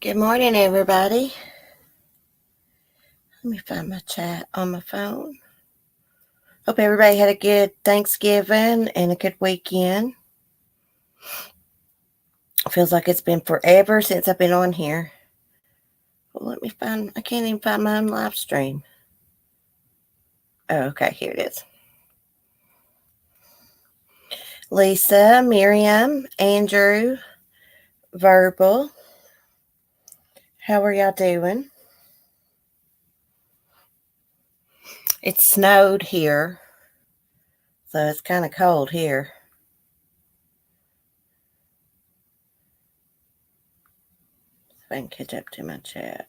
Good morning, everybody. Let me find my chat on my phone. Hope everybody had a good Thanksgiving and a good weekend. Feels like it's been forever since I've been on here. Well, I can't even find my own live stream. Oh, okay, here it is. Lisa, Miriam, Andrew, Verbal. How are y'all doing? It snowed here, so it's kind of cold here. If I can catch up to my chat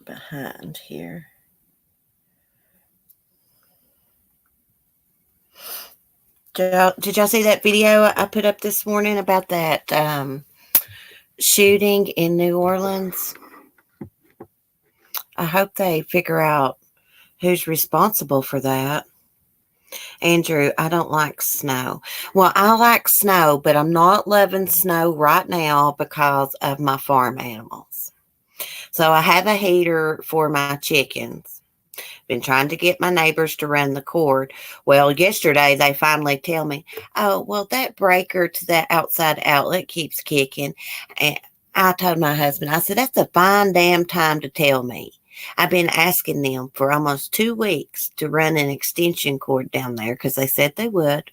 behind here. Did y'all see that video I put up this morning about that shooting in New Orleans? I hope they figure out who's responsible for that. Andrew, I don't like snow. Well, I like snow, but I'm not loving snow right now because of my farm animals. So I have a heater for my chickens. Been trying to get my neighbors to run the cord. Well, yesterday they finally tell me, oh, well, that breaker to that outside outlet keeps kicking. And I told my husband, I said, that's a fine damn time to tell me. I've been asking them for almost 2 weeks to run an extension cord down there because they said they would.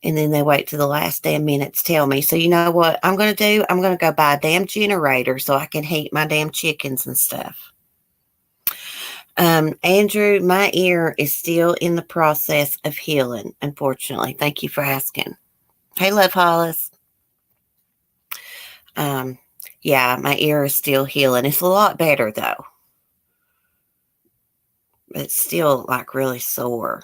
And then they wait to the last damn minute to tell me. So you know what I'm going to do? I'm going to go buy a damn generator so I can heat my damn chickens and stuff. Andrew, my ear is still in the process of healing, unfortunately. Thank you for asking. Hey, Love Hollis. Yeah, my ear is still healing. It's a lot better, though. It's still, like, really sore.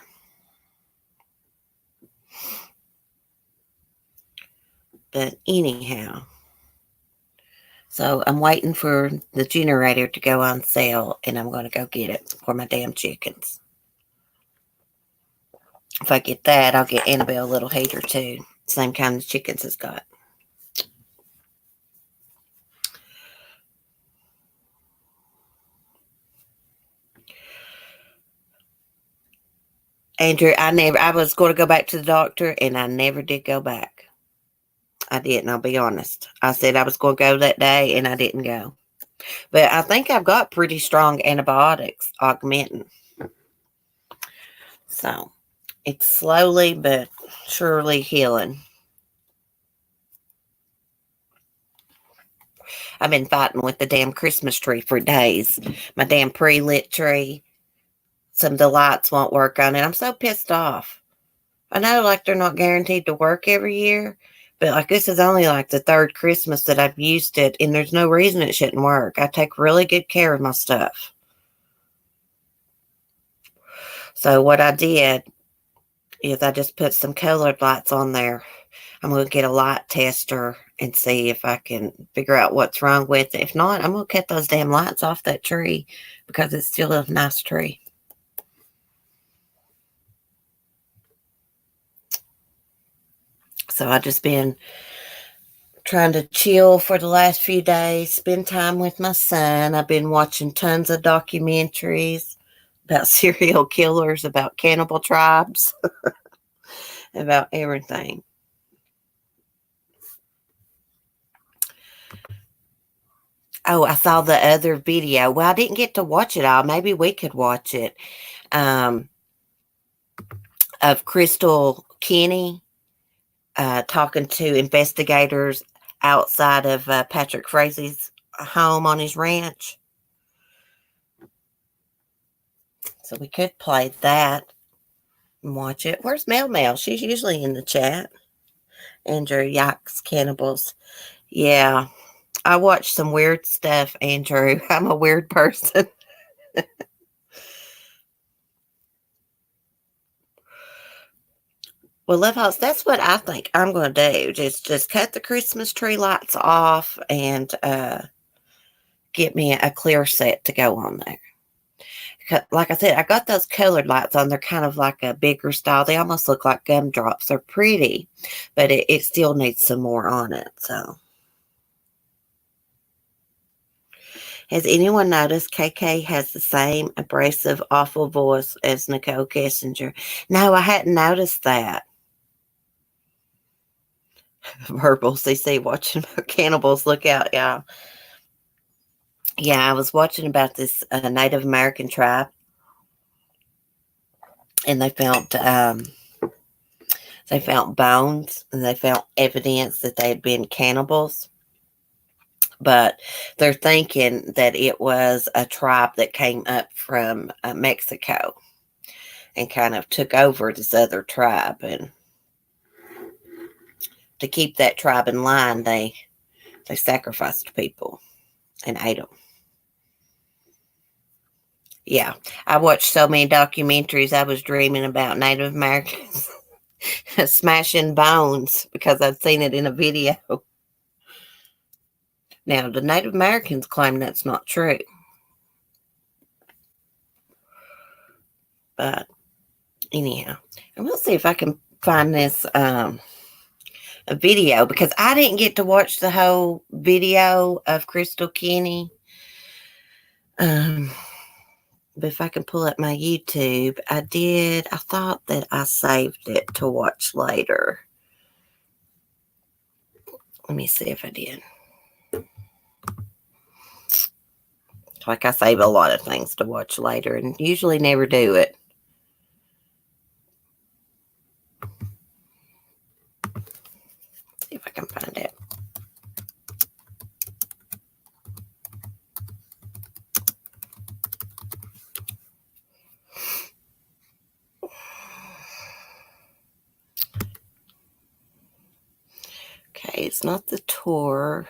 But anyhow. So I'm waiting for the generator to go on sale, and I'm going to go get it for my damn chickens. If I get that, I'll get Annabelle a little heater, too. Same kind of chickens has got. Andrew, I was going to go back to the doctor, and I never did go back. I didn't, I'll be honest. I said I was going to go that day, and I didn't go. But I think I've got pretty strong antibiotics augmenting. So, it's slowly but surely healing. I've been fighting with the damn Christmas tree for days. My damn pre-lit tree. Some of the lights won't work on it. I'm so pissed off. I know, like, they're not guaranteed to work every year, but, like, this is only, like, the third Christmas that I've used it, and there's no reason it shouldn't work. I take really good care of my stuff. So what I did is I just put some colored lights on there. I'm going to get a light tester and see if I can figure out what's wrong with it. If not, I'm going to cut those damn lights off that tree because it's still a nice tree. So I've just been trying to chill for the last few days, spend time with my son. I've been watching tons of documentaries about serial killers, about cannibal tribes, about everything. Oh, I saw the other video. Well, I didn't get to watch it all. Maybe we could watch it. Of Krystal Kenney talking to investigators outside of Patrick Frazee's home on his ranch. So we could play that and watch it. Where's Mel Mel? She's usually in the chat. Andrew, yikes, cannibals. Yeah, I watch some weird stuff, Andrew. I'm a weird person. Well, Love House, that's what I think I'm going to do. Just cut the Christmas tree lights off and get me a clear set to go on there. Like I said, I got those colored lights on. They're kind of like a bigger style. They almost look like gumdrops. They're pretty, but it still needs some more on it. So Has anyone noticed KK has the same abrasive, awful voice as Nicole Kessinger? No, I hadn't noticed that. Verbal CC watching cannibals. Look out, y'all. Yeah, I was watching about this Native American tribe, and they found bones, and they found evidence that they had been cannibals. But they're thinking that it was a tribe that came up from Mexico and kind of took over this other tribe. And to keep that tribe in line, they sacrificed people and ate them. Yeah, I watched so many documentaries. I was dreaming about Native Americans smashing bones because I'd seen it in a video. Now, the Native Americans claim that's not true. But anyhow, and we'll see if I can find this a video, because I didn't get to watch the whole video of Krystal Kenney. But if I can pull up my YouTube, I did. I thought that I saved it to watch later. Let me see if I did. Like, I save a lot of things to watch later and usually never do it. See if I can find it. Okay, it's not the tour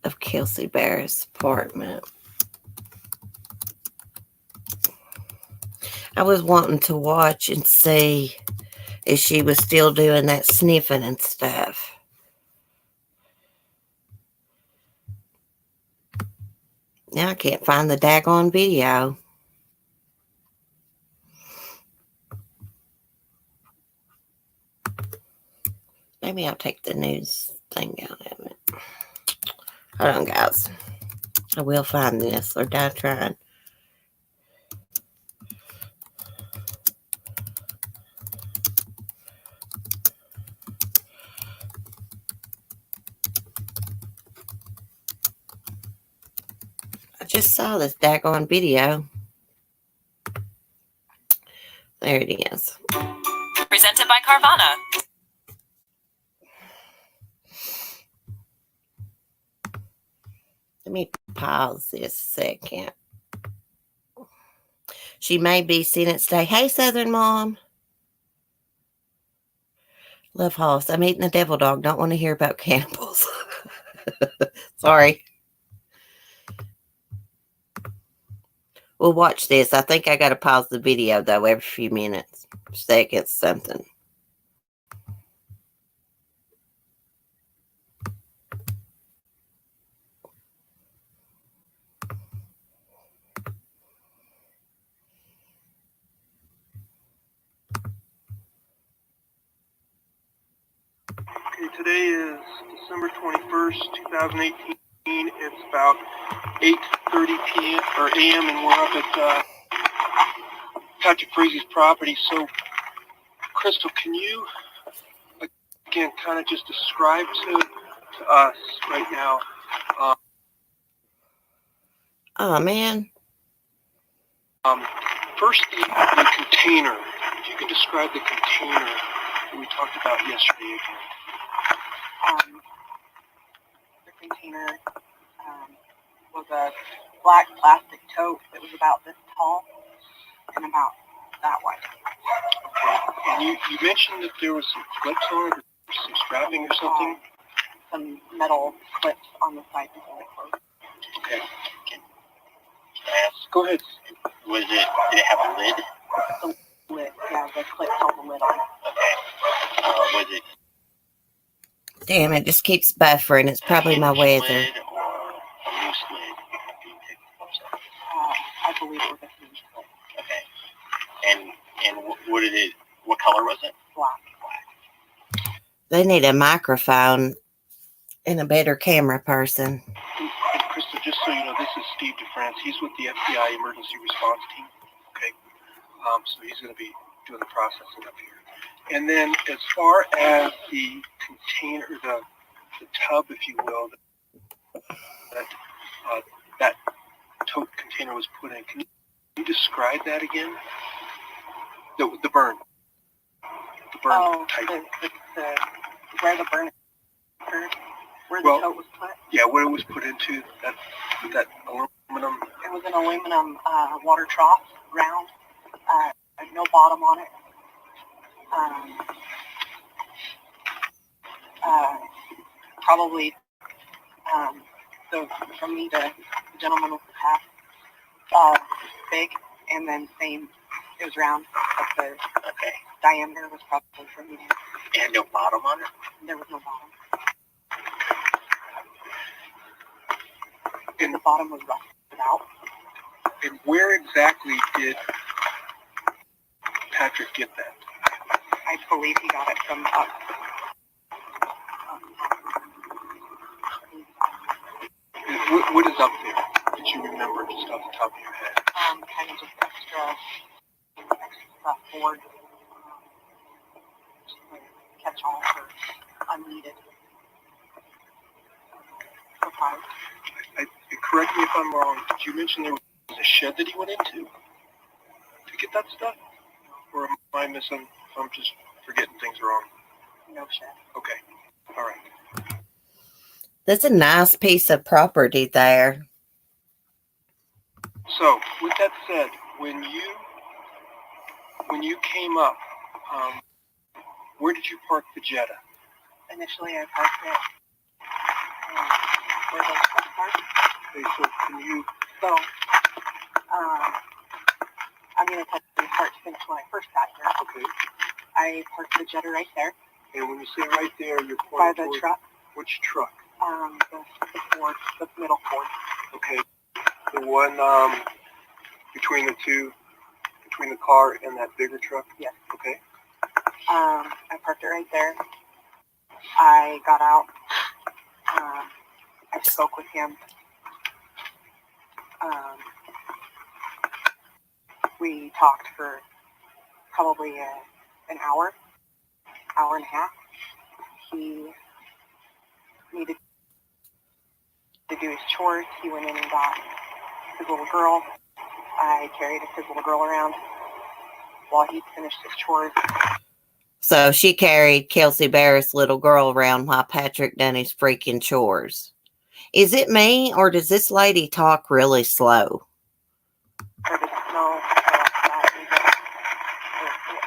of Kelsey Barrett's apartment. I was wanting to watch and see if she was still doing that sniffing and stuff. Now I can't find the daggone video. Maybe I'll take the news thing out of it. Hold on, guys. I will find this, or die trying. I just saw this daggone video. There it is. Presented by Carvana. Let me pause this a second. She may be sentenced today. Hey, Southern Mom. Love Hoss. I'm eating a devil dog. Don't want to hear about cannibals. Sorry. We'll watch this. I think I got to pause the video, though, every few minutes. Seconds, something. Okay, today is December 21st, 2018. It's about 8:30 p.m. or a.m. and we're up at Patrick Frazee's property. So, Krystal, can you again kind of just describe to us right now? Oh man. First, the container. If you could describe the container that we talked about yesterday again. The container was a black plastic tote that was about this tall and about that wide. Okay. And you mentioned that there was some clips on it, or some strapping or something? Some metal clips on the side to hold it closed. Okay. Can I ask? Go ahead. Did it have a lid? The lid, yeah, the clip held the lid on. Okay. Was it Damn, it just keeps buffering. It's probably my weather. lid or a loose lid? I believe it was a hinge clip. Okay. And what color was it? Black. They need a microphone And a better camera person. And Krystal, just so you know, this is Steve DeFrance. He's with the FBI Emergency Response Team. Okay, so he's going to be doing the processing up here. And then, as far as the container, the tub, if you will, that tote container was put in. Can you describe that again? The burn. The burn type. Where the burn occurred, where the tote was put. Yeah, where it was put into that aluminum. It was an aluminum water trough, round, no bottom on it. Probably so from me to the gentleman with the hat, big, and then same. It was round, but the diameter was probably from me. And no bottom on it? There was no bottom. And the bottom was rusted out. And where exactly did Patrick get that? I believe he got it from up. What is up there that you remember just off the top of your head? Kind of just extra board, catch all for unneeded supplies. Correct me if I'm wrong, did you mention there was a shed that he went into to get that stuff? Or am I missing, I'm just forgetting things wrong? No shed. Okay, all right. That's a nice piece of property there. So, with that said, when you came up, where did you park the Jetta? Initially, I parked it where those trucks parked. Okay, so can you... So, I'm going to tell you the part to finish when I first got here. Okay. I parked the Jetta right there. And when you say right there, you're by pointing the truck. Which truck? The Ford, the middle Ford. Okay. The one between the car and that bigger truck? Yes. Okay. I parked it right there. I got out. I spoke with him. We talked for probably an hour and a half. He needed to do his chores. He went in and got his little girl. I carried his little girl around while he finished his chores. So she carried Kelsey Barrett's little girl around while Patrick done his freaking chores. Is it me, or does this lady talk really slow? I didn't know that.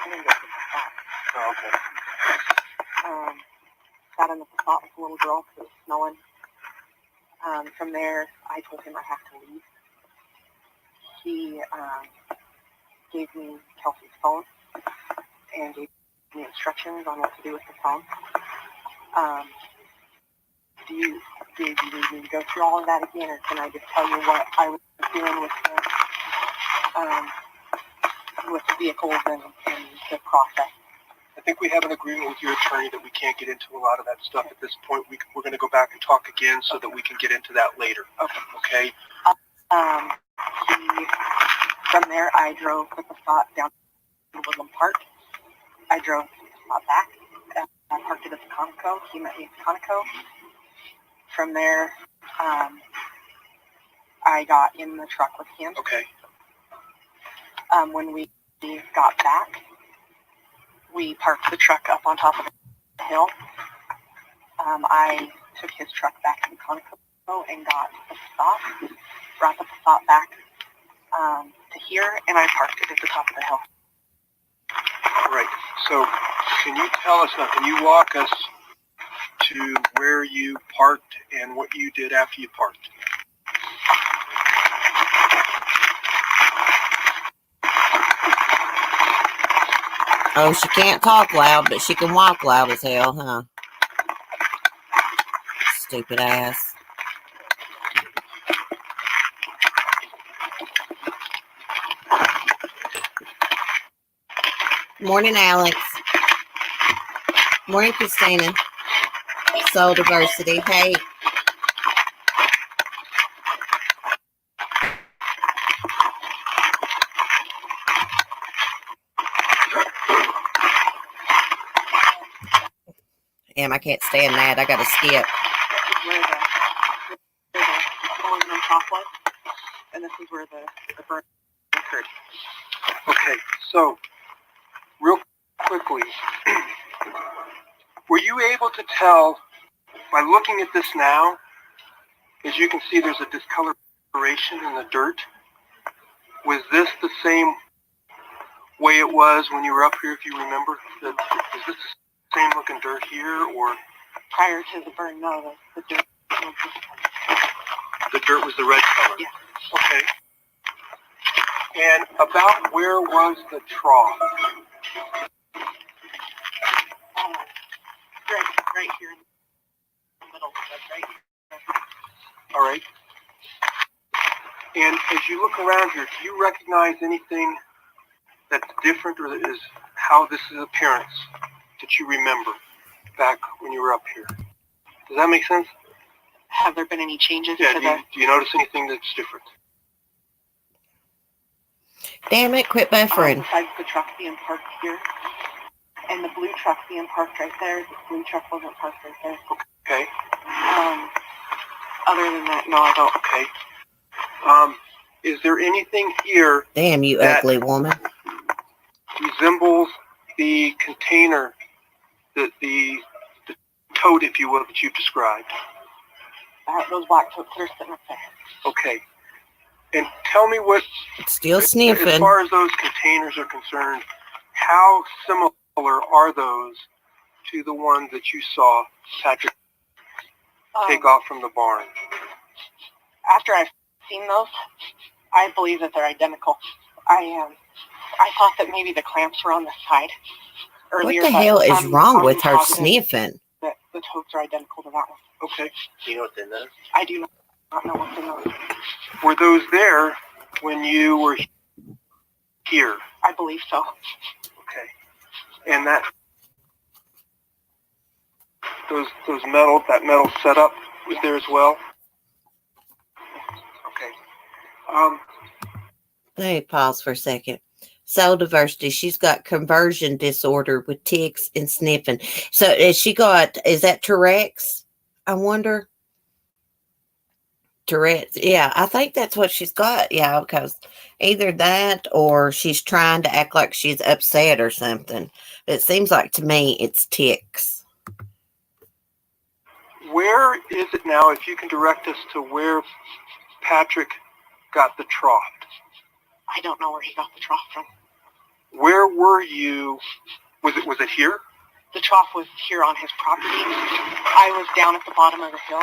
I didn't get to the spot. Oh, okay. Sat in the spot with the little girl because it was snowing. From there, I told him I have to leave. He gave me Kelsey's phone and gave me instructions on what to do with the phone. Do you need me to go through all of that again, or can I just tell you what I was doing with the vehicles and the process? I think we have an agreement with your attorney that we can't get into a lot of that stuff at this point. We're going to go back and talk again so that we can get into that later. Okay? From there, I drove with the thought down to Woodland Park. I drove the spot back. I parked it at the Conoco. He met me at the Conoco. From there, I got in the truck with him. Okay. When we got back, we parked the truck up on top of the hill. I took his truck back to the Conoco and got the stop, brought the stop back to here, and I parked it at the top of the hill. All right. So can you tell us now, can you walk us to where you parked and what you did after you parked? Oh, she can't talk loud, but she can walk loud as hell, huh? Stupid ass. Morning, Alex. Morning, Christina. Soul Diversity. Hey. Damn, I can't stand that. I gotta skip. Where the aluminum top was, and this is where the burn occurred. Okay, so real quickly, were you able to tell by looking at this now? As you can see, there's a discoloration in the dirt. Was this the same way it was when you were up here, if you remember? Is this the same looking dirt here, or? Prior to the burn, no, the dirt was The dirt was the red color? Yeah. Okay. And about where was the trough? right here in the middle, right here. All right. And as you look around here, do you recognize anything that's different, or that is how this is appearance that you remember back when you were up here? Does that make sense? Have there been any changes Yeah, to do you notice anything that's different? Damn it, quit buffering. Besides the truck being parked here, and the blue truck being parked right there, the blue truck wasn't parked right there. Okay. Other than that, no, I don't. Okay. Is there anything here Damn, you that ugly woman. resembles the container, the tote, if you will, that you've described? Those black totes that are sitting up there. Okay. And tell me what, Still as sniffing. far as those containers are concerned, how similar are those to the ones that you saw Patrick take off from the barn? After I've seen those, I believe that they're identical. I thought that maybe the clamps were on the side earlier. What the hell is I'm wrong with her positive sniffing? that the totes are identical to that one. Okay. Do you know what's in those? I do not know what's in those. Were those there when you were here? I believe so. Okay. And that that metal setup was there as well? Okay. Let me pause for a second. Soul Diversity, she's got conversion disorder with tics and sniffing. So is that Tourette's? I wonder. Tourette's. Yeah, I think that's what she's got. Yeah, because either that or she's trying to act like she's upset or something. But it seems like to me it's tics. Where is it now, if you can direct us to where Patrick got the trough? I don't know where he got the trough from. Where were you? Was it here? The trough was here on his property. I was down at the bottom of the hill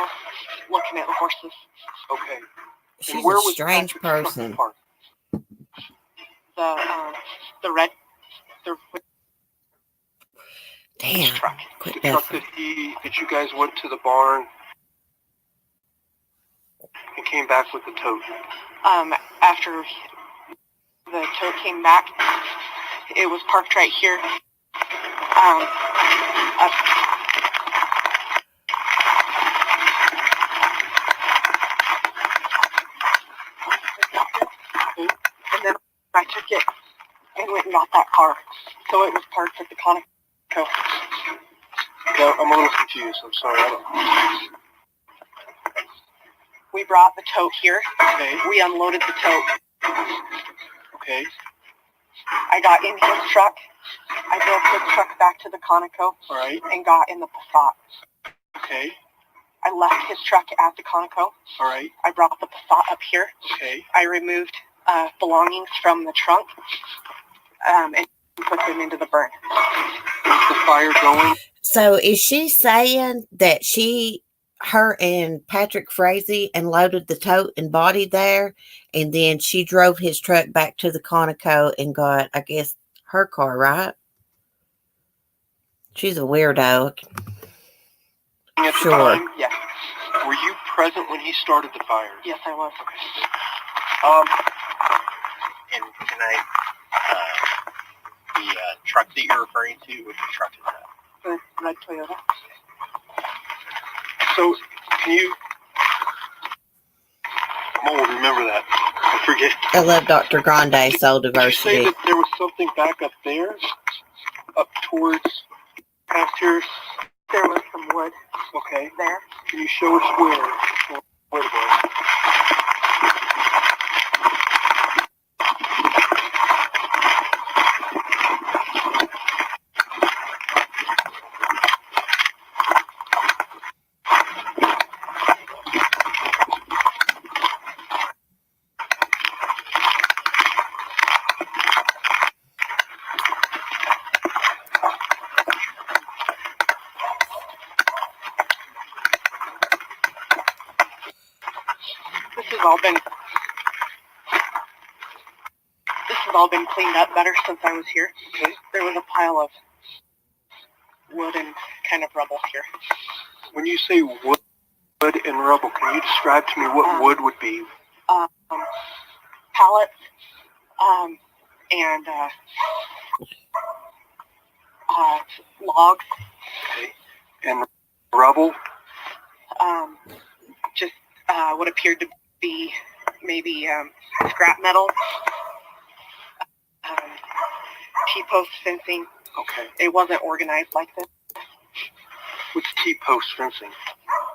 looking at the horses. Okay. She's and where a was strange Patrick's person. truck parked? The red Damn. truck. Quit The truck buffering. that you guys went to the barn and came back with the tote. After the tote came back, it was parked right here. And then I took it and went and got that car. So it was parked at the Conoco. No, I'm a little confused. I'm sorry. We brought the tote here. Okay. We unloaded the tote. Okay. I got in his truck. I drove his truck back to the Conoco. All right. And got in the Passat. Okay. I left his truck at the Conoco. All right. I brought the Passat up here. Okay. I removed belongings from the trunk and put them into the burn. Is the fire going? So is she saying that her and Patrick Frazee unloaded the tote and body there, and then she drove his truck back to the Conoco and got, I guess, her car, right? She's a weirdo. At the Sure. time, Yes. were you present when he started the fire? Yes, I was. And can I, the truck that you're referring to, which truck is that? The red Toyota. So, can you... I'm old, remember that. I forget. I love Dr. Grande Soul Did you say Diversity. that there was something back up there? Up towards past here? There was some wood Okay. there. Can you show us where? Where it was? This has all been cleaned up better since I was here. Okay. There was a pile of wood and kind of rubble here. When you say wood and rubble, can you describe to me what wood would be? Pallets, and logs. Okay. And rubble? Just what appeared to be maybe scrap metal. T-post fencing. Okay. It wasn't organized like this. What's T-post fencing?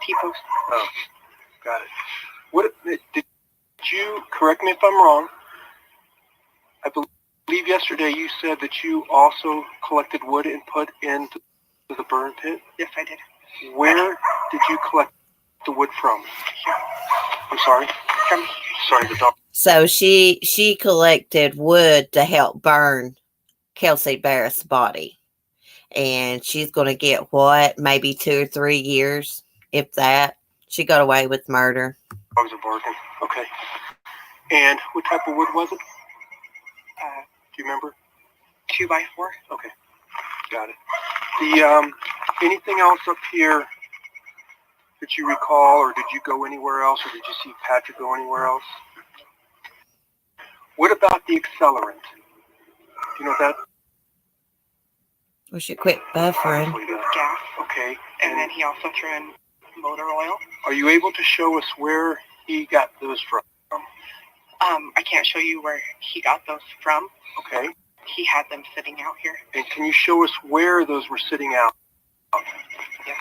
T-post. Oh, got it. What did you, correct me if I'm wrong, I believe yesterday you said that you also collected wood and put into the burn pit? Yes, I did. Where did you collect the wood from? I'm sorry? Sorry, the dog. So she collected wood to help burn Kelsey Barrett's body. And she's going to get what? Maybe 2 or 3 years, if that. She got away with murder. Dogs are barking. Okay. And what type of wood was it? Do you remember? 2x4. Okay. Got it. The anything else up here that you recall, or did you go anywhere else, or did you see Patrick go anywhere else? What about the accelerant? Do you know what that? We should quit buffering. Gas. Okay. And then he also threw in motor oil. Are you able to show us where he got those from? I can't show you where he got those from. Okay. He had them sitting out here. And can you show us where those were sitting out? Yes.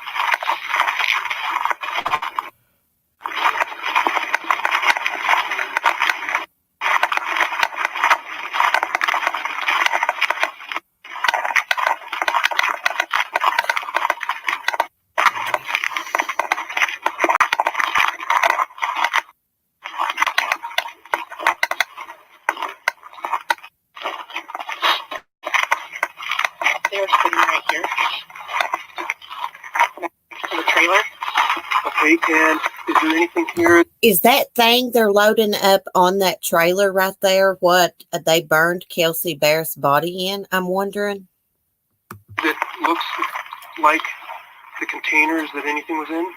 They were sitting right here next to the trailer. Okay, and is there anything here? Is that thing they're loading up on that trailer right there what they burned Kelsey Barrett's body in? I'm wondering. That looks like the containers that anything was in?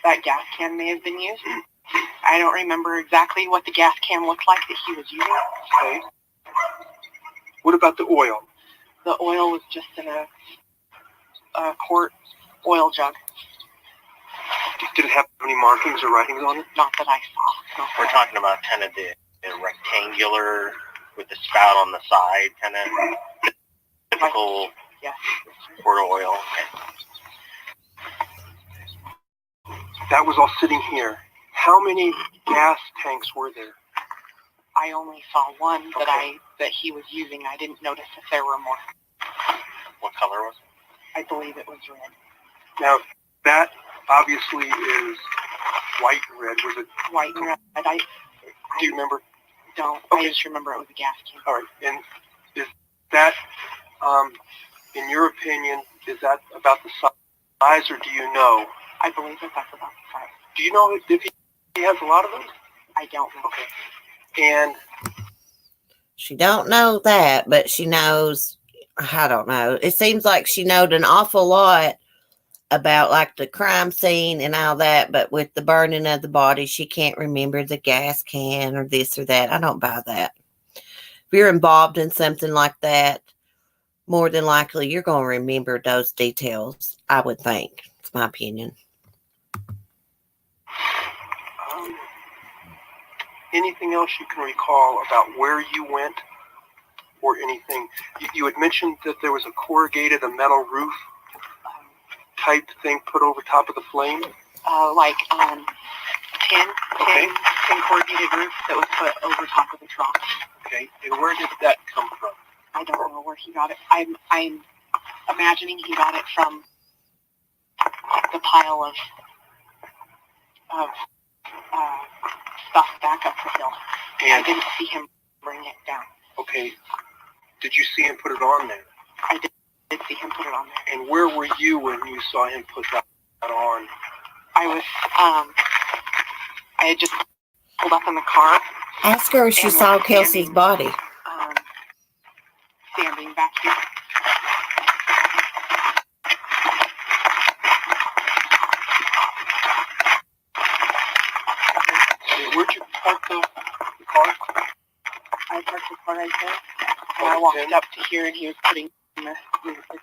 That gas can may have been used. I don't remember exactly what the gas can looked like that he was using. Okay. What about the oil? The oil was just in a quart oil jug. Did it have any markings or writings on it? Not that I saw. No. We're talking about kind of the rectangular with the spout on the side, kind of typical Yes. quart of oil. That was all sitting here. How many gas tanks were there? I only saw one that Okay. that he was using. I didn't notice if there were more. What color was it? I believe it was red. Now, that obviously is white and red. Was it? White and red. I Do you remember? don't. Okay. I just remember it was a gas can. All right. And is that, in your opinion, is that about the size, or do you know? I believe that that's about the size. Do you know if he has a lot of them? I don't know. Okay. And She don't know that, but she knows, I don't know. It seems like she knowed an awful lot about like the crime scene and all that, but with the burning of the body, she can't remember the gas can or this or that. I don't buy that. If you're involved in something like that, more than likely you're going to remember those details, I would think. It's my opinion. anything else you can recall about where you went or anything? You had mentioned that there was a corrugated, a metal roof type thing put over top of the flame. Like tin Okay. corrugated roof that was put over top of the trough. Okay, and where did that come from? I don't know where he got it. I'm imagining he got it from the pile of stuff back up the hill. I And didn't see him bring it down. okay, did you see him put it on there? I did see him put it on there. And where were you when you saw him put that on? I was I had just pulled up in the car, Ask her if she saw Kelsey's body. standing back here. Okay, where'd you park the car? I parked the car right there, and Oh, I the walked tin? up to here, and he was putting the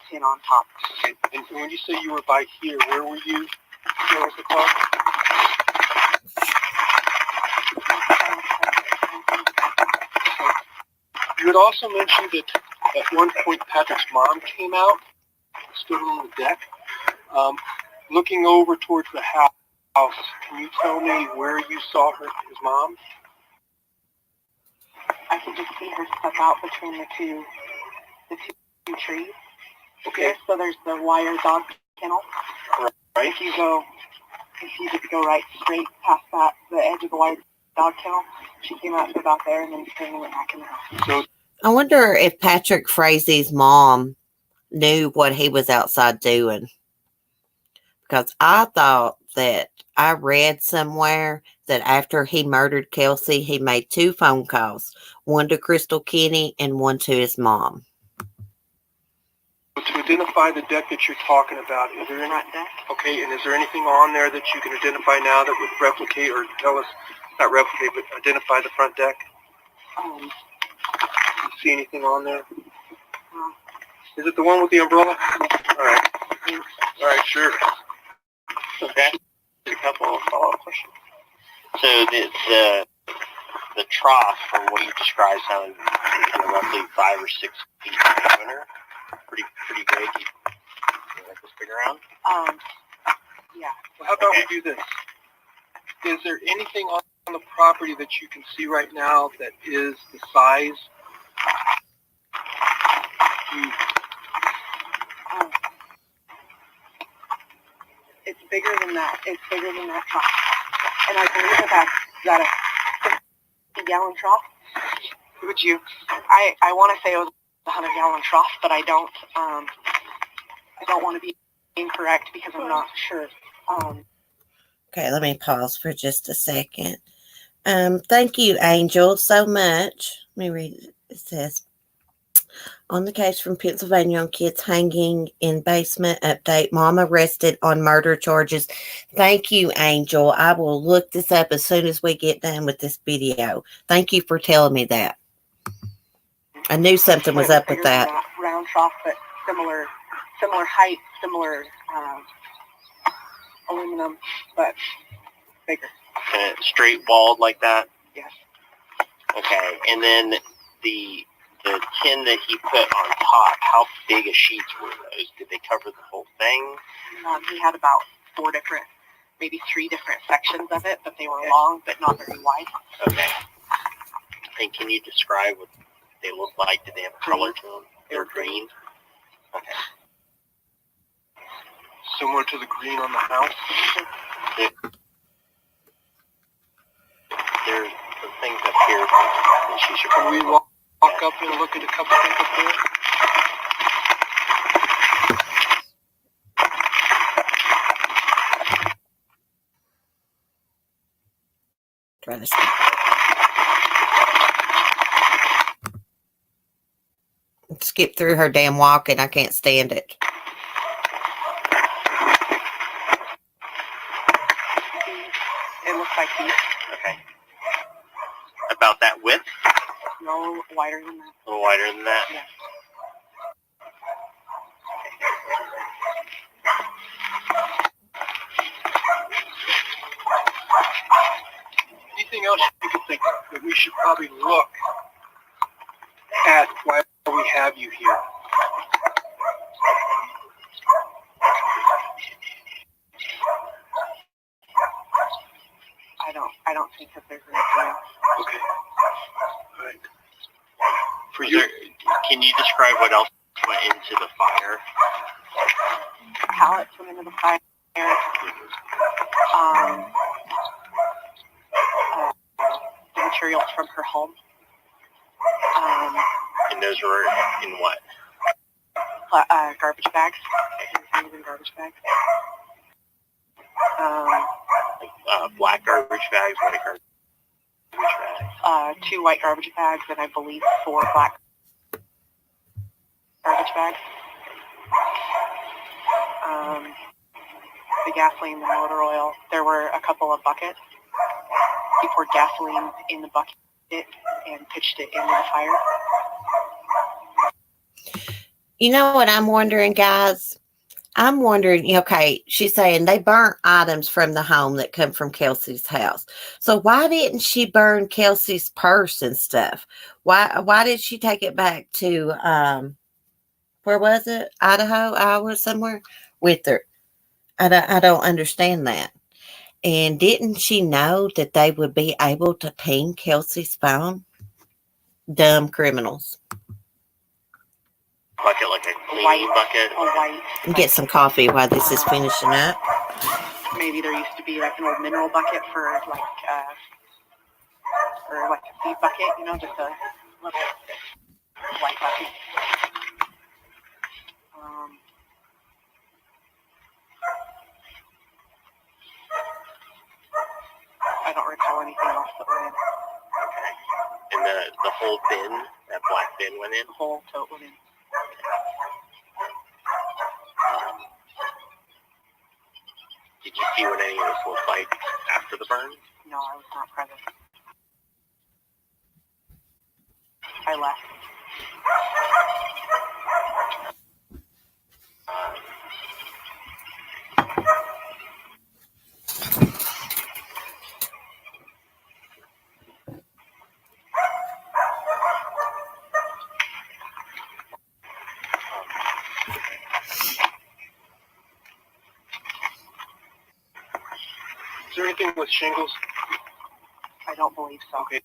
tin on top. Okay, and when you say you were by here, where were you? Where was the car? You had also mentioned that at one point Patrick's mom came out, stood on the deck, looking over towards the house. Can you tell me where you saw his mom? I could just see her step out between the two trees. Okay, Here, so there's the wire dog kennel. right. If you just go right straight past that, the edge of the wire dog kennel, she came out to about there, and then went back in the house. So I wonder if Patrick Frazee's mom knew what he was outside doing. Because I thought that I read somewhere that after he murdered Kelsey, he made 2 phone calls, one to Krystal Kenney and one to his mom. to identify the deck that you're talking about, is there any? Front deck. Okay, and is there anything on there that you can identify now that would replicate or tell us, not replicate, but identify the front deck? Um, You see anything on there? Is it the one with the umbrella? All right. All right, sure. Okay. A couple of follow-up questions. So the trough, from what you described, sounded roughly 5 or 6 feet in diameter. Pretty big. You like this big around? yeah. Well, how about we do this? Is there anything on the property that you can see right now that is the size? It's bigger than that. It's bigger than that trough. And I believe that a 50-gallon trough. Would you? I want to say it was a 100-gallon trough, but I don't want to be incorrect because I'm not sure. Okay, let me pause for just a second. Thank you, Angel, so much. Let me read it. It says, on the case from Pennsylvania on kids hanging in basement, update, mom arrested on murder charges. Thank you, Angel. I will look this up as soon as we get done with this video. Thank you for telling me that. I knew something was up with that. Round trough, but similar height, similar aluminum, but bigger. Straight walled like that? Yes. Okay. And then the tin that he put on top, how big a sheets were those? Did they cover the whole thing? He had about 4 different, maybe 3 different sections of it, but they were long, but not very wide. Okay. And can you describe what they look like? Did they have a color to them? They were green? Okay. Similar to the green on the house? There's some things up here that she should Can probably we walk up and look at a couple things up there? Try this. Skip through her damn walking. I can't stand it. It looks like these. Okay. About that width? No wider than that. A little wider than that? Yeah. Anything else you could think of? should probably look at why we have you here. I don't think that there's anything else. Okay. All right. For Was you, there, can you describe what else went into the fire? Pallets went into the fire. The materials from her home. And those were in what? Garbage bags. Things in garbage bags. Black garbage bags, white garbage bags. 2 white garbage bags, and I believe 4 black garbage bags. The gasoline, the motor oil. There were a couple of buckets. He poured gasoline in the bucket and pitched it into the fire. You know what I'm wondering, guys? I'm wondering, okay, she's saying they burnt items from the home that come from Kelsey's house. So why didn't she burn Kelsey's purse and stuff? Why did she take it back to, where was it? Idaho, Iowa, somewhere with her? I don't understand that. And didn't she know that they would be able to ping Kelsey's phone? Dumb criminals. Bucket, like a clean bucket. A white. And get some coffee while this is finishing up. Maybe there used to be like an old mineral bucket for like or like a seed bucket, you know, just a little white bucket. I don't recall anything else that went in. Okay. And the whole bin, that black bin went in? The whole tote went in. Did you see what any of this looked like after the burn? No, I was not present. I left. is there anything with shingles? I don't believe so. Okay.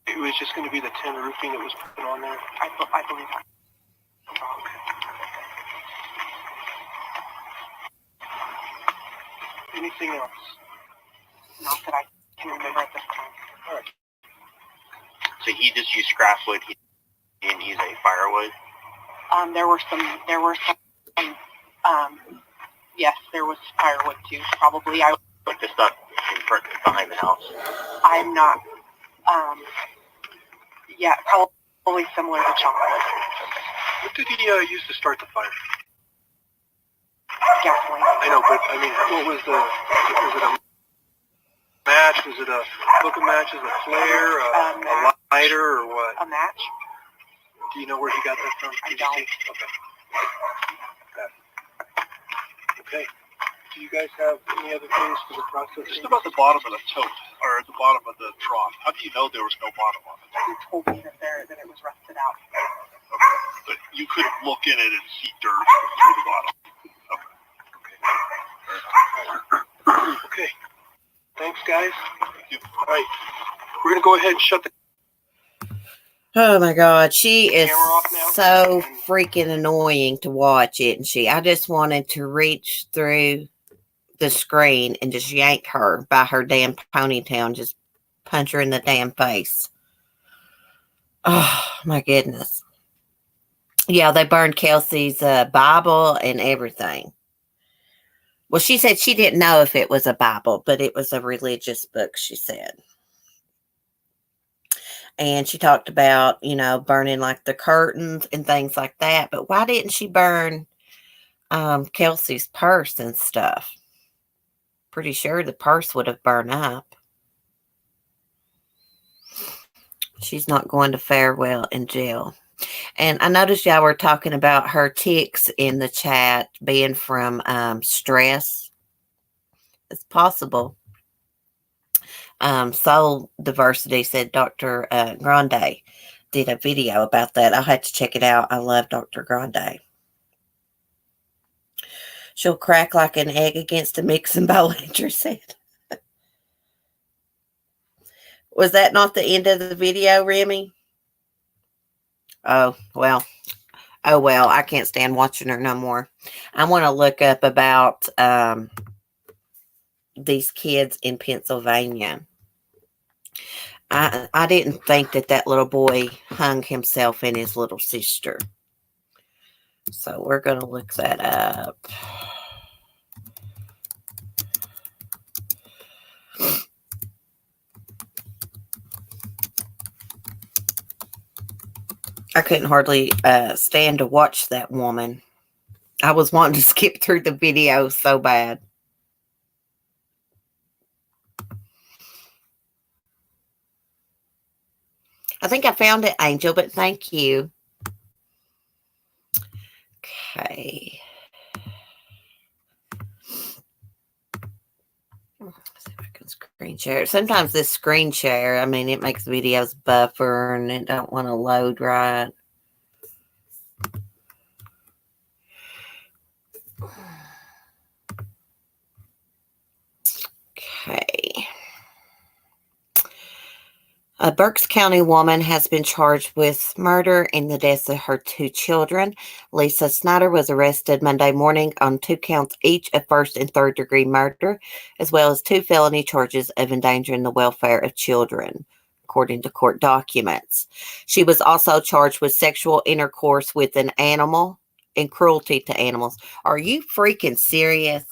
It was just going to be the tin roofing that was put on there. I believe that. Anything else? Not that I can remember at this time. All right. So he just used scrap wood. He didn't use any firewood. There were some, yes, there was firewood too, probably. Like the stuff in front, behind the house. I'm not, yeah, probably similar to chocolate. What did he use to start the fire? Gasoline. I know, but I mean, what was was it a match? Was it a book of matches, a flare, a lighter, or what? A match? Do you know where he got that from? I don't. Okay. Do you guys have any other things for the process? Just about the bottom of the tote, or the bottom of the trough. How do you know there was no bottom on it? He told me that it was rusted out. Okay. But you couldn't look in it and see dirt through the bottom. Okay. Thanks, guys. All right. We're going to go ahead and shut the Oh my God, she is camera off now. so freaking annoying to watch, isn't she? I just wanted to reach through the screen and just yank her by her damn ponytail and just punch her in the damn face. Oh my goodness. Yeah, they burned Kelsey's Bible and everything. Well, she said she didn't know if it was a Bible, but it was a religious book, she said. And she talked about, burning like the curtains and things like that. But why didn't she burn Kelsey's purse and stuff? Pretty sure the purse would have burned up. She's not going to fare well in jail. And I noticed y'all were talking about her tics in the chat being from stress. It's possible. Soul Diversity said Dr. Grande did a video about that. I'll have to check it out. I love Dr. Grande. She'll crack like an egg against a mixing bowl, Andrew said. Was that not the end of the video, Remy? Oh, well. Oh, well, I can't stand watching her no more. I want to look up about these kids in Pennsylvania. I didn't think that little boy hung himself and his little sister. So we're going to look that up. I couldn't hardly stand to watch that woman. I was wanting to skip through the video so bad. I think I found it, Angel, but thank you. Okay. Let's see if I can screen share. Sometimes this screen share, I mean, it makes videos buffer and it don't want to load right. Okay. A Berks County woman has been charged with murder in the deaths of her 2 children. Lisa Snyder was arrested Monday morning on 2 counts each of first and third degree murder, as well as 2 felony charges of endangering the welfare of children, according to court documents. She was also charged with sexual intercourse with an animal and cruelty to animals. Are you freaking serious?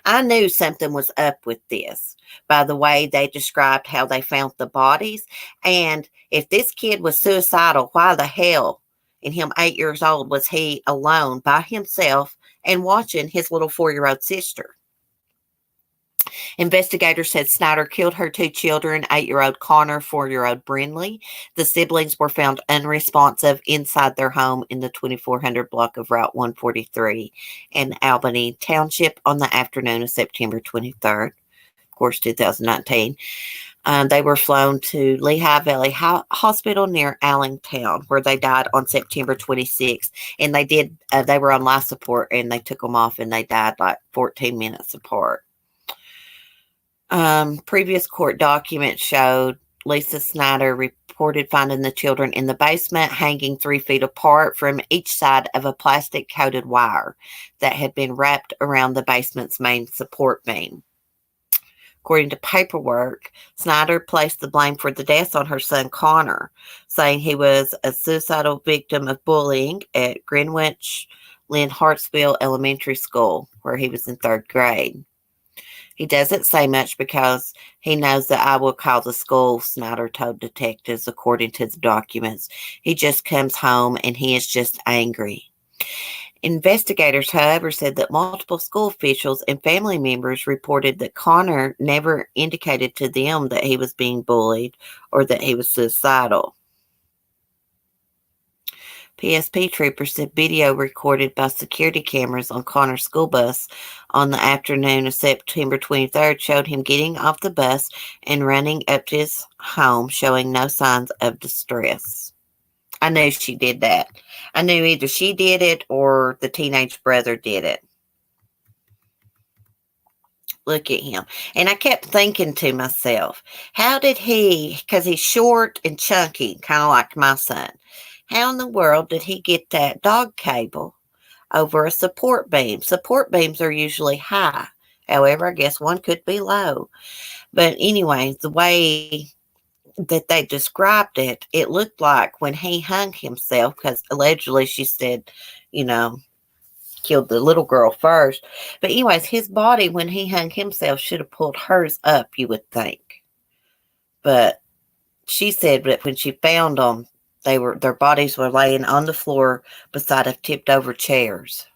I knew something was up with this by the way they described how they found the bodies. And if this kid was suicidal, why the hell, in him 8 years old, was he alone by himself and watching his little 4-year-old sister? Investigators said Snyder killed her 2 children, 8-year-old Connor, 4-year-old Brindley. The siblings were found unresponsive inside their home in the 2400 block of Route 143 in Albany Township on the afternoon of September 23rd, of course, 2019. They were flown to Lehigh Valley Hospital near Allentown, where they died on September 26th. And they were on life support, and they took them off, and they died like 14 minutes apart. Previous court documents showed Lisa Snyder reported finding the children in the basement, hanging 3 feet apart from each side of a plastic-coated wire that had been wrapped around the basement's main support beam. According to paperwork, Snyder placed the blame for the deaths on her son Connor, saying he was a suicidal victim of bullying at Greenwich Lynn Hartsville Elementary School, where he was in 3rd grade. He doesn't say much because he knows that I will call the school, Snyder told detectives, according to the documents. He just comes home and he is just angry. Investigators, however, said that multiple school officials and family members reported that Connor never indicated to them that he was being bullied or that he was suicidal. PSP troopers said video recorded by security cameras on Connor's school bus on the afternoon of September 23rd showed him getting off the bus and running up to his home, showing no signs of distress. I knew she did that. I knew either she did it or the teenage brother did it. Look at him. And I kept thinking to myself, how did he, because he's short and chunky, kind of like my son, how in the world did he get that dog cable over a support beam? Support beams are usually high. However, I guess one could be low. But anyway, the way that they described it, it looked like when he hung himself, because allegedly she said, killed the little girl first. But anyways, his body, when he hung himself, should have pulled hers up, you would think. But she said that when she found them, their bodies were laying on the floor beside of tipped over chairs.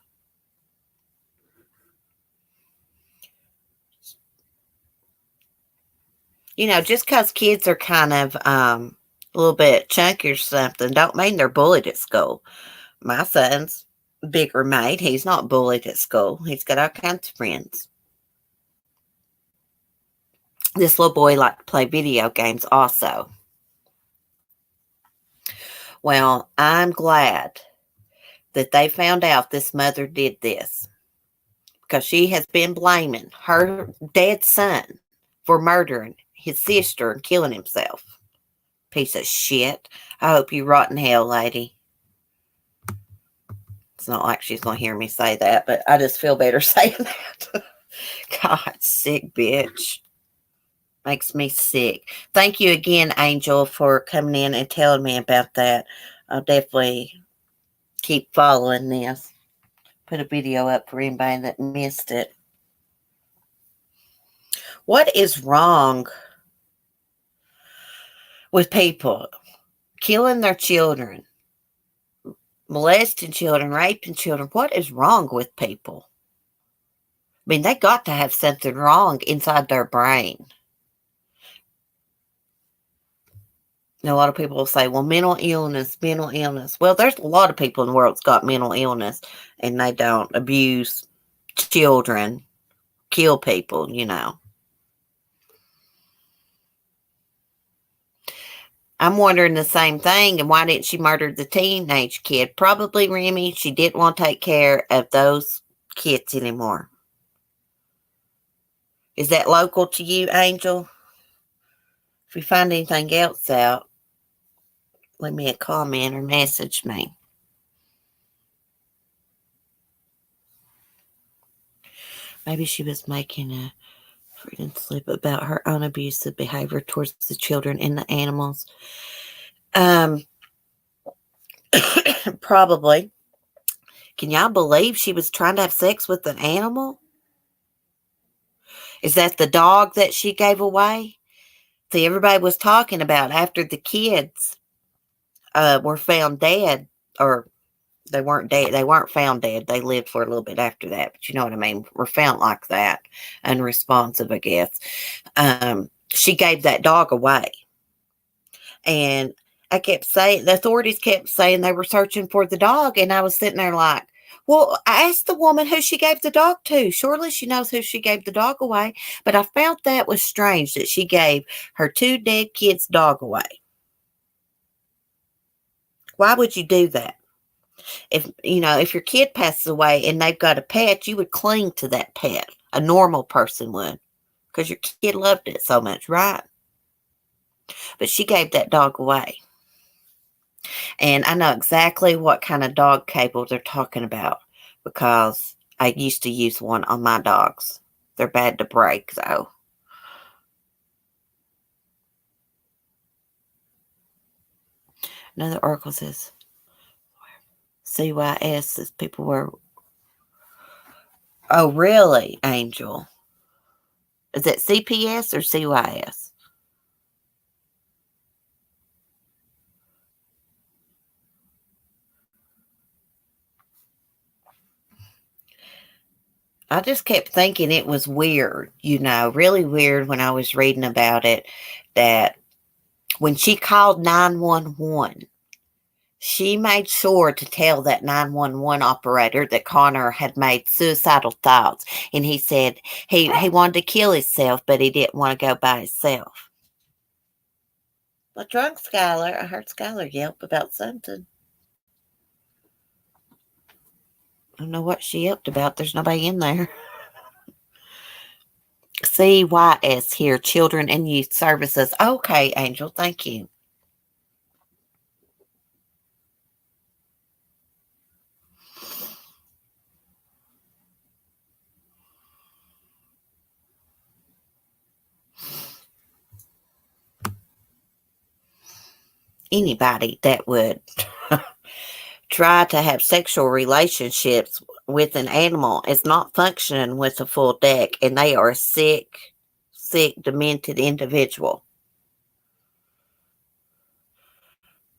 Just because kids are kind of a little bit chunky or something, don't mean they're bullied at school. My son's bigger mate. He's not bullied at school. He's got all kinds of friends. This little boy liked to play video games also. Well, I'm glad that they found out this mother did this, because she has been blaming her dead son for murdering his sister and killing himself. Piece of shit. I hope you rot in hell, lady. It's not like she's going to hear me say that, but I just feel better saying that. God, sick bitch. Makes me sick. Thank you again, Angel, for coming in and telling me about that. I'll definitely keep following this. Put a video up for anybody that missed it. What is wrong with people killing their children, molesting children, raping children? What is wrong with people? I mean, they got to have something wrong inside their brain. And a lot of people will say, well, mental illness, mental illness. Well, there's a lot of people in the world that's got mental illness, and they don't abuse children, kill people, you know. I'm wondering the same thing, and why didn't she murder the teenage kid? Probably, Remy, she didn't want to take care of those kids anymore. Is that local to you, Angel? If you find anything else out, leave me a comment or message me. Maybe she was making a freedom slip about her own abusive behavior towards the children and the animals. Probably. Can y'all believe she was trying to have sex with an animal? Is that the dog that she gave away? See, everybody was talking about after the kids were found dead, or they weren't dead. They weren't found dead. They lived for a little bit after that. But you know what I mean? Were found like that. Unresponsive, I guess. She gave that dog away. And I kept saying, the authorities kept saying they were searching for the dog. And I was sitting there like, well, I asked the woman who she gave the dog to. Surely she knows who she gave the dog away. But I found that was strange that she gave her 2 dead kids' dog away. Why would you do that? If your kid passes away and they've got a pet, you would cling to that pet. A normal person would, because your kid loved it so much, right? But she gave that dog away. And I know exactly what kind of dog cable they're talking about, because I used to use one on my dogs. They're bad to break, though. Another article says CYS is people were... Oh, really, Angel? Is it CPS or CYS? I just kept thinking it was weird, really weird when I was reading about it, that when she called 911, she made sure to tell that 911 operator that Connor had made suicidal thoughts. And he said he wanted to kill himself, but he didn't want to go by himself. What's wrong, Skylar? I heard Skylar yelp about something. I don't know what she yelped about. There's nobody in there. CYS here, Children and Youth Services. Okay, Angel, thank you. Anybody that would try to have sexual relationships with an animal is not functioning with a full deck, and they are a sick, demented individual.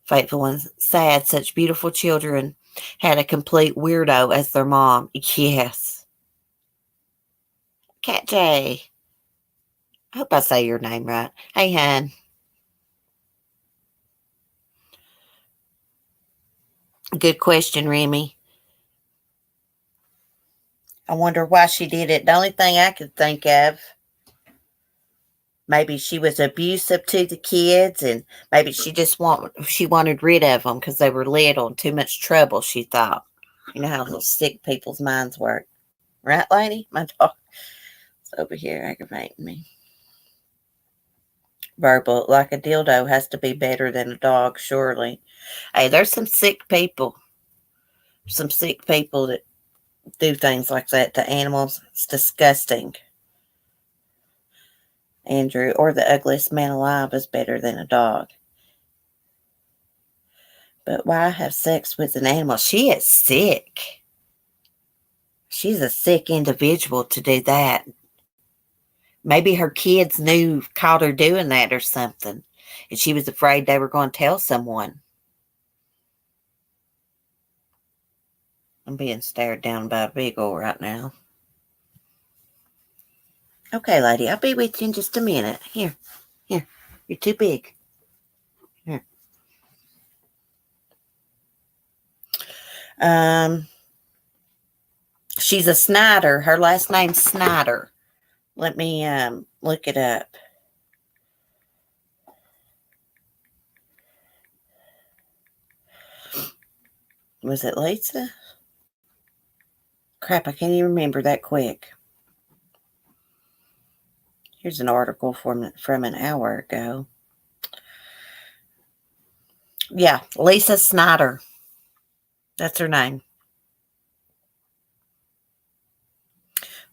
Fateful and sad, such beautiful children had a complete weirdo as their mom. Yes. Cat J. I hope I say your name right. Hey, hon. Good question, Remy. I wonder why she did it. The only thing I could think of Maybe she was abusive to the kids, and maybe she wanted rid of them because they were little and too much trouble, she thought. You know how little sick people's minds work. Right, lady? My dog is over here aggravating me. Verbal, like a dildo, has to be better than a dog, surely. Hey, there's some sick people. Some sick people that do things like that to animals. It's disgusting. Andrew, or the ugliest man alive is better than a dog. But why have sex with an animal? She is sick. She's a sick individual to do that. Maybe her kids caught her doing that or something, and she was afraid they were going to tell someone. I'm being stared down by a beagle right now. Okay, lady, I'll be with you in just a minute. Here. You're too big. Here. She's a Snyder. Her last name's Snyder. Let me look it up. Was it Lisa? Crap, I can't even remember that quick. Here's an article from an hour ago. Yeah, Lisa Snyder. That's her name.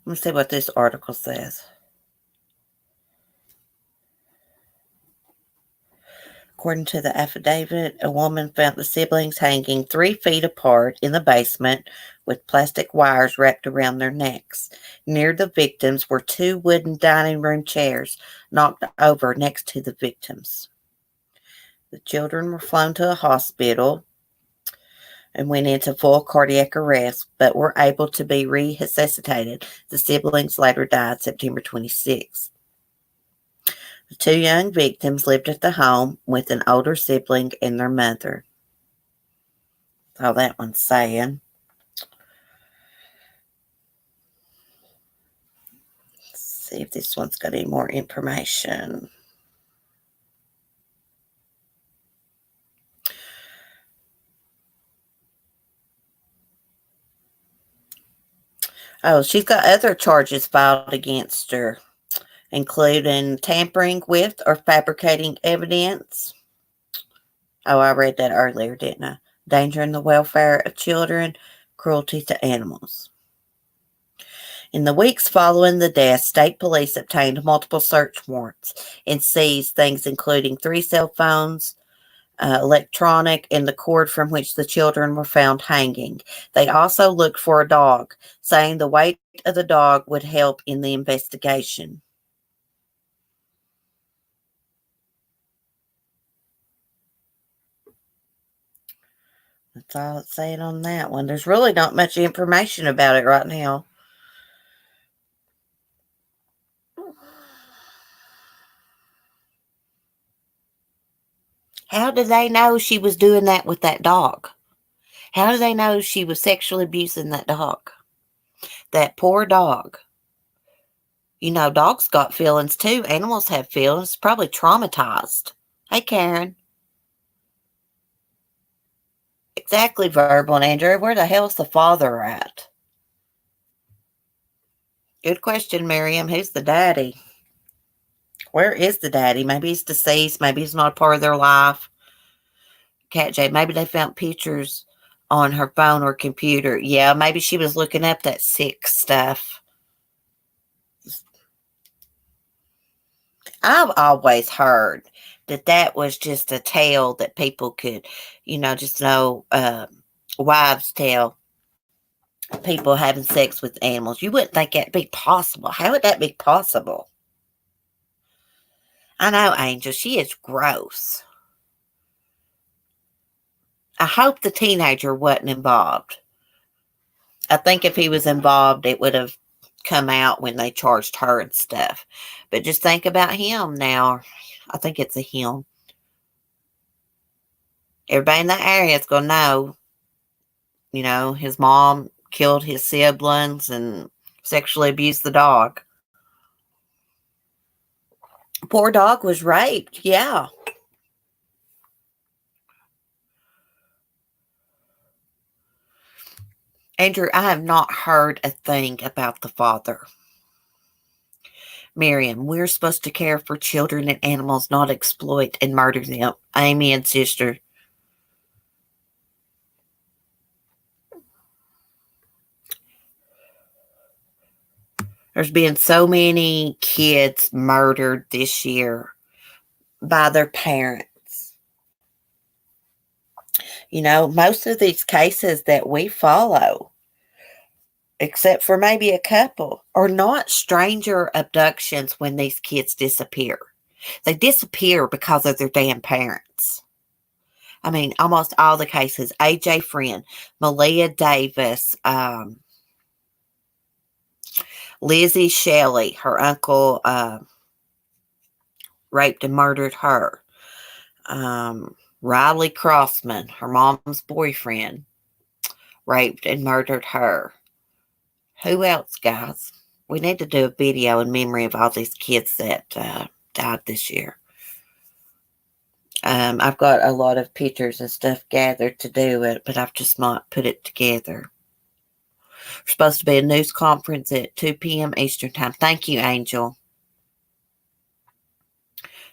Let's see what this article says. According to the affidavit, a woman found the siblings hanging 3 feet apart in the basement with plastic wires wrapped around their necks. Near the victims were 2 wooden dining room chairs knocked over next to the victims. The children were flown to a hospital and went into full cardiac arrest, but were able to be resuscitated. The siblings later died September 26th. The 2 young victims lived at the home with an older sibling and their mother. That's all that one's saying. Let's see if this one's got any more information. Oh, she's got other charges filed against her, including tampering with or fabricating evidence. Oh, I read that earlier, didn't I? Endangering the welfare of children, cruelty to animals. In the weeks following the death, state police obtained multiple search warrants and seized things including 3 cell phones, electronic, and the cord from which the children were found hanging. They also looked for a dog, saying the weight of the dog would help in the investigation. That's all it's saying on that one. There's really not much information about it right now. How do they know she was doing that with that dog? How do they know she was sexually abusing that dog? That poor dog. You know, dogs got feelings too. Animals have feelings. Probably traumatized. Hey, Karen. Exactly, Verbal and Andrew. Where the hell's the father at? Good question, Miriam. Who's the daddy? Where is the daddy? Maybe he's deceased. Maybe he's not a part of their life. Cat J, maybe they found pictures on her phone or computer. Yeah, maybe she was looking up that sick stuff. I've always heard that was just a tale that people could, just know, wives tell people having sex with animals. You wouldn't think that'd be possible. How would that be possible? I know, Angel, she is gross. I hope the teenager wasn't involved. I think if he was involved, it would have come out when they charged her and stuff. But just think about him now. I think it's a him. Everybody in that area is going to know, his mom killed his siblings and sexually abused the dog. Poor dog was raped. Yeah. Andrew, I have not heard a thing about the father. Miriam, we're supposed to care for children and animals, not exploit and murder them. Amen, sister. There's been so many kids murdered this year by their parents. You know, most of these cases that we follow, except for maybe a couple, are not stranger abductions when these kids disappear. They disappear because of their damn parents. I mean, almost all the cases, AJ Friend, Malia Davis, Lizzie Shelley, her uncle raped and murdered her. Riley Crossman, her mom's boyfriend, raped and murdered her. Who else, guys? We need to do a video in memory of all these kids that died this year. I've got a lot of pictures and stuff gathered to do it, but I've just not put it together. There's supposed to be a news conference at 2 p.m. Eastern Time. Thank you, Angel.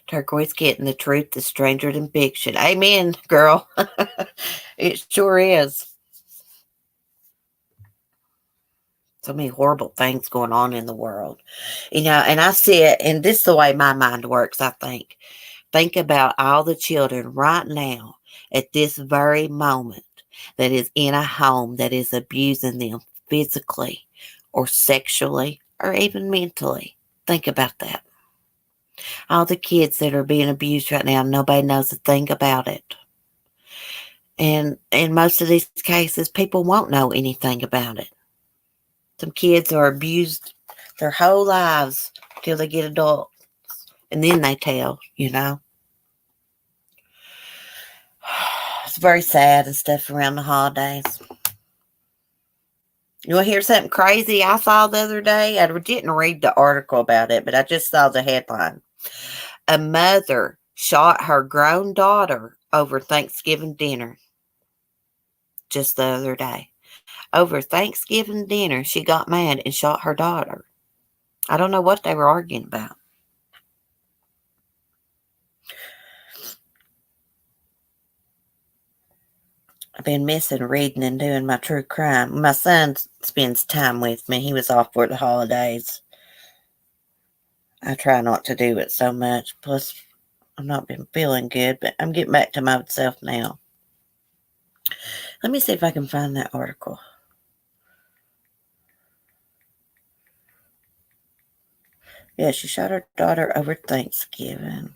Turquoise getting the truth is stranger than fiction. Amen, girl. It sure is. So many horrible things going on in the world. You know, and I see it, and this is the way my mind works, I think. Think about all the children right now at this very moment that is in a home that is abusing them physically or sexually or even mentally. Think about that. All the kids that are being abused right now, nobody knows a thing about it. And in most of these cases, people won't know anything about it. Some kids are abused their whole lives till they get adults. And then they tell, you know. It's very sad and stuff around the holidays. You want to hear something crazy I saw the other day? I didn't read the article about it, but I just saw the headline. A mother shot her grown daughter over Thanksgiving dinner just the other day. Over Thanksgiving dinner, she got mad and shot her daughter. I don't know what they were arguing about. I've been missing reading and doing my true crime. My son spends time with me. He was off for the holidays. I try not to do it so much. Plus, I've not been feeling good, but I'm getting back to myself now. Let me see if I can find that article. Yeah, she shot her daughter over Thanksgiving.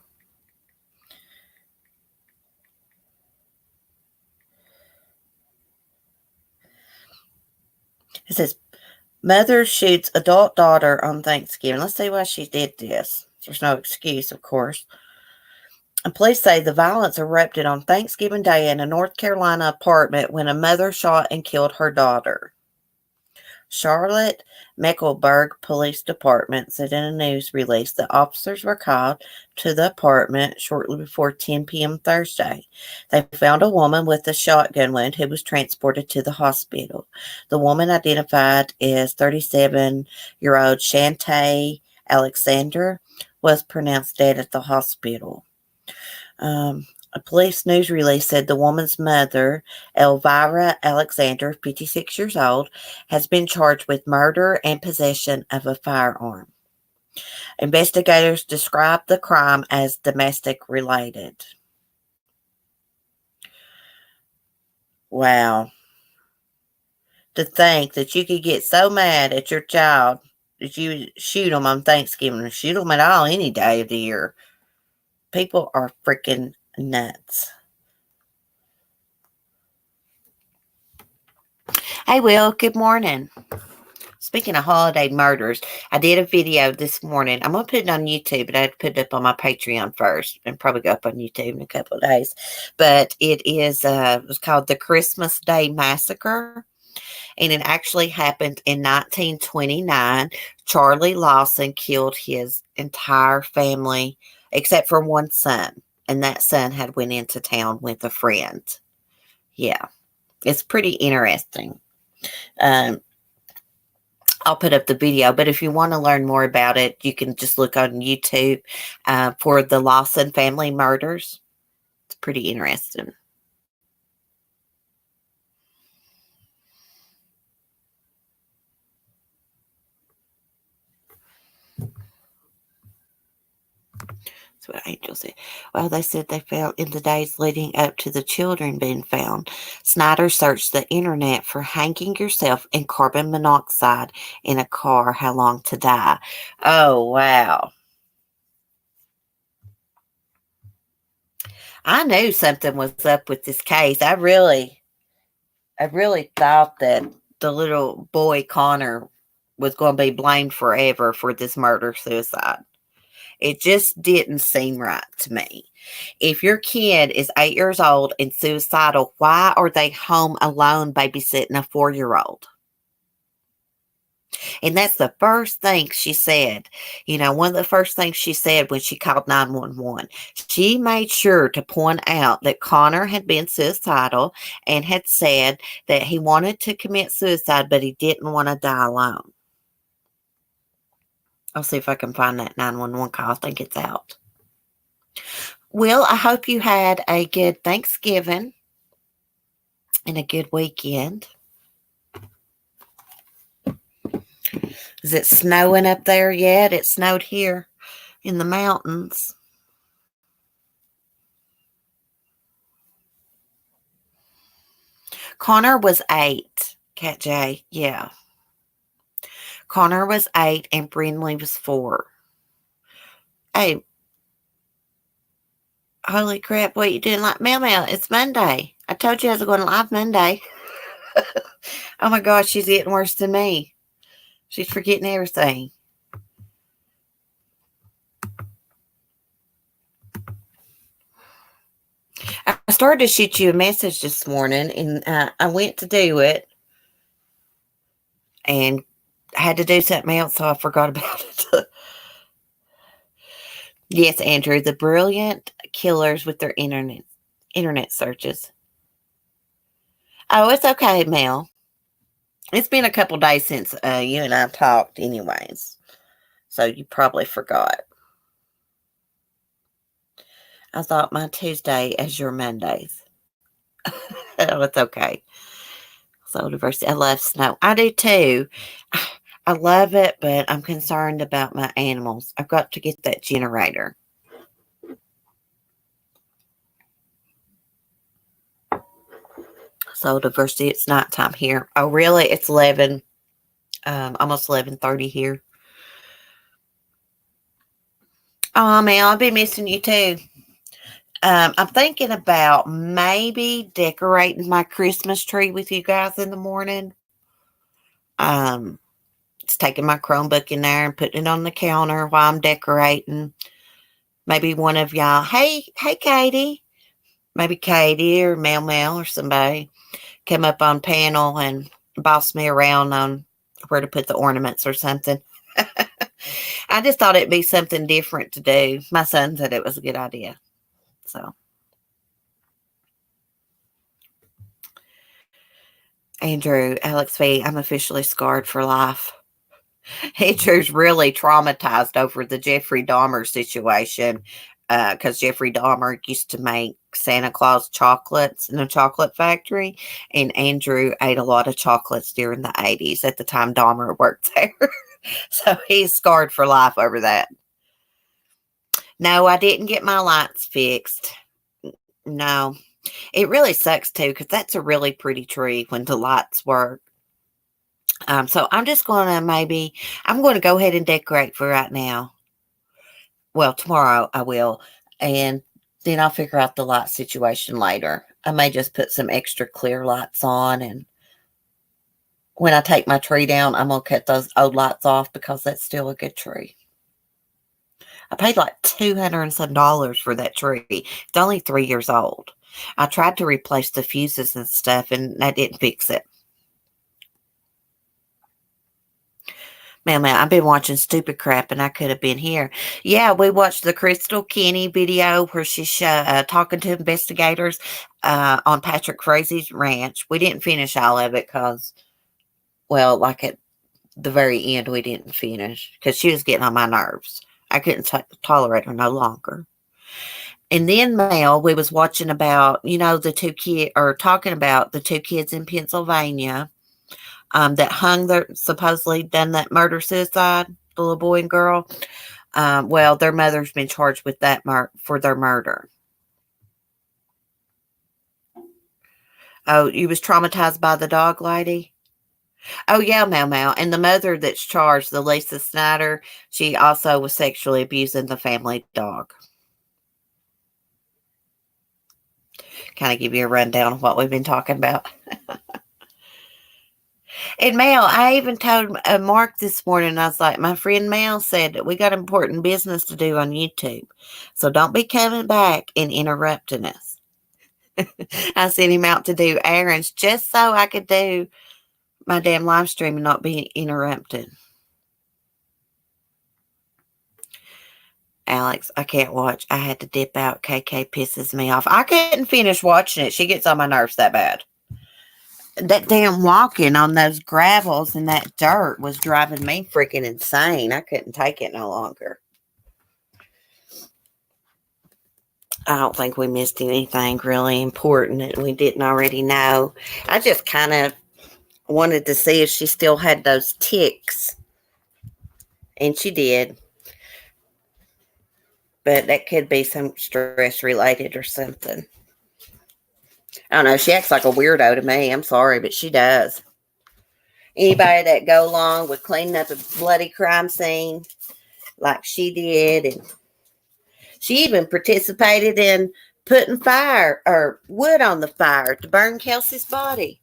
It says, mother shoots adult daughter on Thanksgiving. Let's see why she did this. There's no excuse, of course. And police say the violence erupted on Thanksgiving Day in a North Carolina apartment when a mother shot and killed her daughter. Charlotte Mecklenburg Police Department said in a news release that officers were called to the apartment shortly before 10 p.m. Thursday. They found a woman with a shotgun wound who was transported to the hospital. The woman, identified as 37-year-old Shantae Alexander, was pronounced dead at the hospital. A police news release said the woman's mother, Elvira Alexander, 56 years old, has been charged with murder and possession of a firearm. Investigators described the crime as domestic related. Wow. To think that you could get so mad at your child that you shoot them on Thanksgiving or shoot them at all any day of the year. People are freaking nuts. Hey, Will, good morning. Speaking of holiday murders, I did a video this morning. I'm going to put it on YouTube, but I had to put it up on my Patreon first and probably go up on YouTube in a couple of days. But it was called the Christmas Day Massacre. And it actually happened in 1929. Charlie Lawson killed his entire family except for one son. And that son had went into town with a friend. Yeah, it's pretty interesting. Um, I'll put up the video, but if you want to learn more about it, you can just look on YouTube for the Lawson family murders. It's pretty interesting. That's what Angel said. Well, they said they found in the days leading up to the children being found. Snyder searched the internet for hanging yourself in carbon monoxide in a car. How long to die? Oh, wow. I knew something was up with this case. I really thought that the little boy Connor was going to be blamed forever for this murder-suicide. It just didn't seem right to me. If your kid is 8 years old and suicidal, why are they home alone babysitting a 4-year-old? And that's the first thing she said. You know, one of the first things she said when she called 911. She made sure to point out that Connor had been suicidal and had said that he wanted to commit suicide, but he didn't want to die alone. I'll see if I can find that 911 call. I think it's out. Well, I hope you had a good Thanksgiving and a good weekend. Is it snowing up there yet? It snowed here in the mountains. Connor was 8. Cat J, yeah. Connor was 8 and Brindley was 4. Hey, holy crap, what you doing? Like, Mel, it's Monday. I told you I was going live Monday. Oh my gosh, she's getting worse than me. She's forgetting everything. I started to shoot you a message this morning, and I went to do it, and I had to do something else, so I forgot about it. Yes, Andrew, the brilliant killers with their internet searches. Oh, it's okay, Mel. It's been a couple days since you and I talked anyways, so you probably forgot. I thought my Tuesday as your Mondays. Oh, it's okay. So diversity. I love snow. I do too. I love it, but I'm concerned about my animals. I've got to get that generator. So diversity, it's nighttime here. Oh, really? It's 11, almost 11:30 here. Oh, man, I'll be missing you too. I'm thinking about maybe decorating my Christmas tree with you guys in the morning. Just taking my Chromebook in there and putting it on the counter while I'm decorating. Maybe one of y'all, hey, Katie. Maybe Katie or Mel or somebody come up on panel and boss me around on where to put the ornaments or something. I just thought it'd be something different to do. My son said it was a good idea. So, Andrew, Alex V, I'm officially scarred for life. Andrew's really traumatized over the Jeffrey Dahmer situation because Jeffrey Dahmer used to make Santa Claus chocolates in a chocolate factory, and Andrew ate a lot of chocolates during the 80s at the time Dahmer worked there. So he's scarred for life over that. No, I didn't get my lights fixed. No. It really sucks too, because that's a really pretty tree when the lights work. So I'm just going to I'm going to go ahead and decorate for right now. Well, tomorrow I will. And then I'll figure out the light situation later. I may just put some extra clear lights on. And when I take my tree down, I'm going to cut those old lights off because that's still a good tree. I paid like $200 and some for that tree. It's only 3 years old. I tried to replace the fuses and stuff, and that didn't fix it. Man, I've been watching stupid crap and I could have been here. Yeah, we watched the Krystal Kenney video where she's talking to investigators on Patrick Frazee's ranch. We didn't finish all of it because, well, like at the very end, we didn't finish because she was getting on my nerves. I couldn't tolerate her no longer. And then, Mel, we was watching about, the two kids, or talking about the two kids in Pennsylvania that hung their, supposedly done that murder-suicide, the little boy and girl. Well, their mother's been charged with that for their murder. Oh, you was traumatized by the dog lady? Oh, yeah, Mau. And the mother that's charged, the Lisa Snyder, she also was sexually abusing the family dog. Kind of give you a rundown of what we've been talking about. And Mel, I even told Mark this morning, I was like, my friend Mel said that we got important business to do on YouTube. So don't be coming back and interrupting us. I sent him out to do errands just so I could do my damn live stream and not be interrupted. Alex, I can't watch. I had to dip out. KK pisses me off. I couldn't finish watching it. She gets on my nerves that bad. That damn walking on those gravels and that dirt was driving me freaking insane. I couldn't take it no longer. I don't think we missed anything really important that we didn't already know. I just kind of wanted to see if she still had those ticks. And she did. But that could be some stress related or something. I don't know. She acts like a weirdo to me. I'm sorry, but she does. Anybody that go along with cleaning up a bloody crime scene like she did, and she even participated in putting fire or wood on the fire to burn Kelsey's body.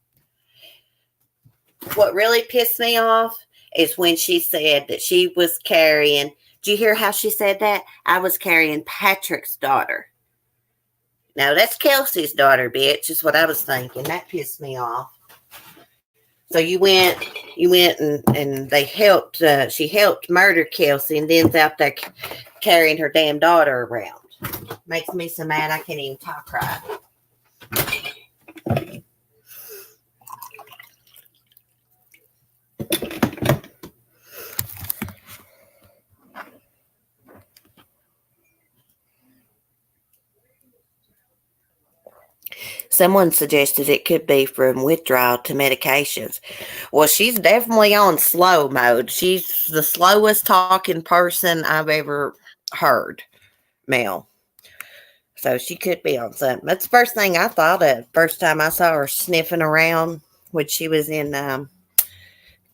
What really pissed me off is when she said that she was carrying. Did you hear how she said that? I was carrying Patrick's daughter. No, that's Kelsey's daughter, bitch, is what I was thinking. That pissed me off. So you went and they helped, she helped murder Kelsey and then's out there carrying her damn daughter around. Makes me so mad I can't even talk right. Someone suggested it could be from withdrawal to medications. Well, she's definitely on slow mode. She's the slowest talking person I've ever heard, Mel. So she could be on something. That's the first thing I thought of. First time I saw her sniffing around when she was in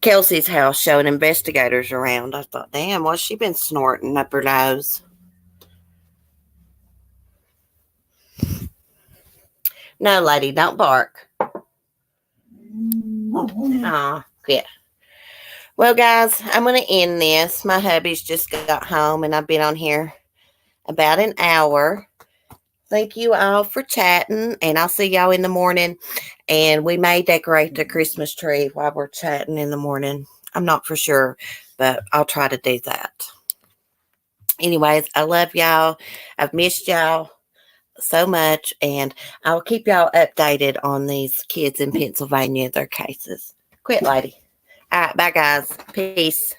Kelsey's house showing investigators around. I thought, damn, what's she been snorting up her nose? No, lady, don't bark. Oh, yeah. Well, guys, I'm going to end this. My hubby's just got home, and I've been on here about an hour. Thank you all for chatting, and I'll see y'all in the morning. And we may decorate the Christmas tree while we're chatting in the morning. I'm not for sure, but I'll try to do that. Anyways, I love y'all. I've missed y'all so much, and I'll keep y'all updated on these kids in Pennsylvania, their cases. Quit, lady. All right, bye, guys. Peace.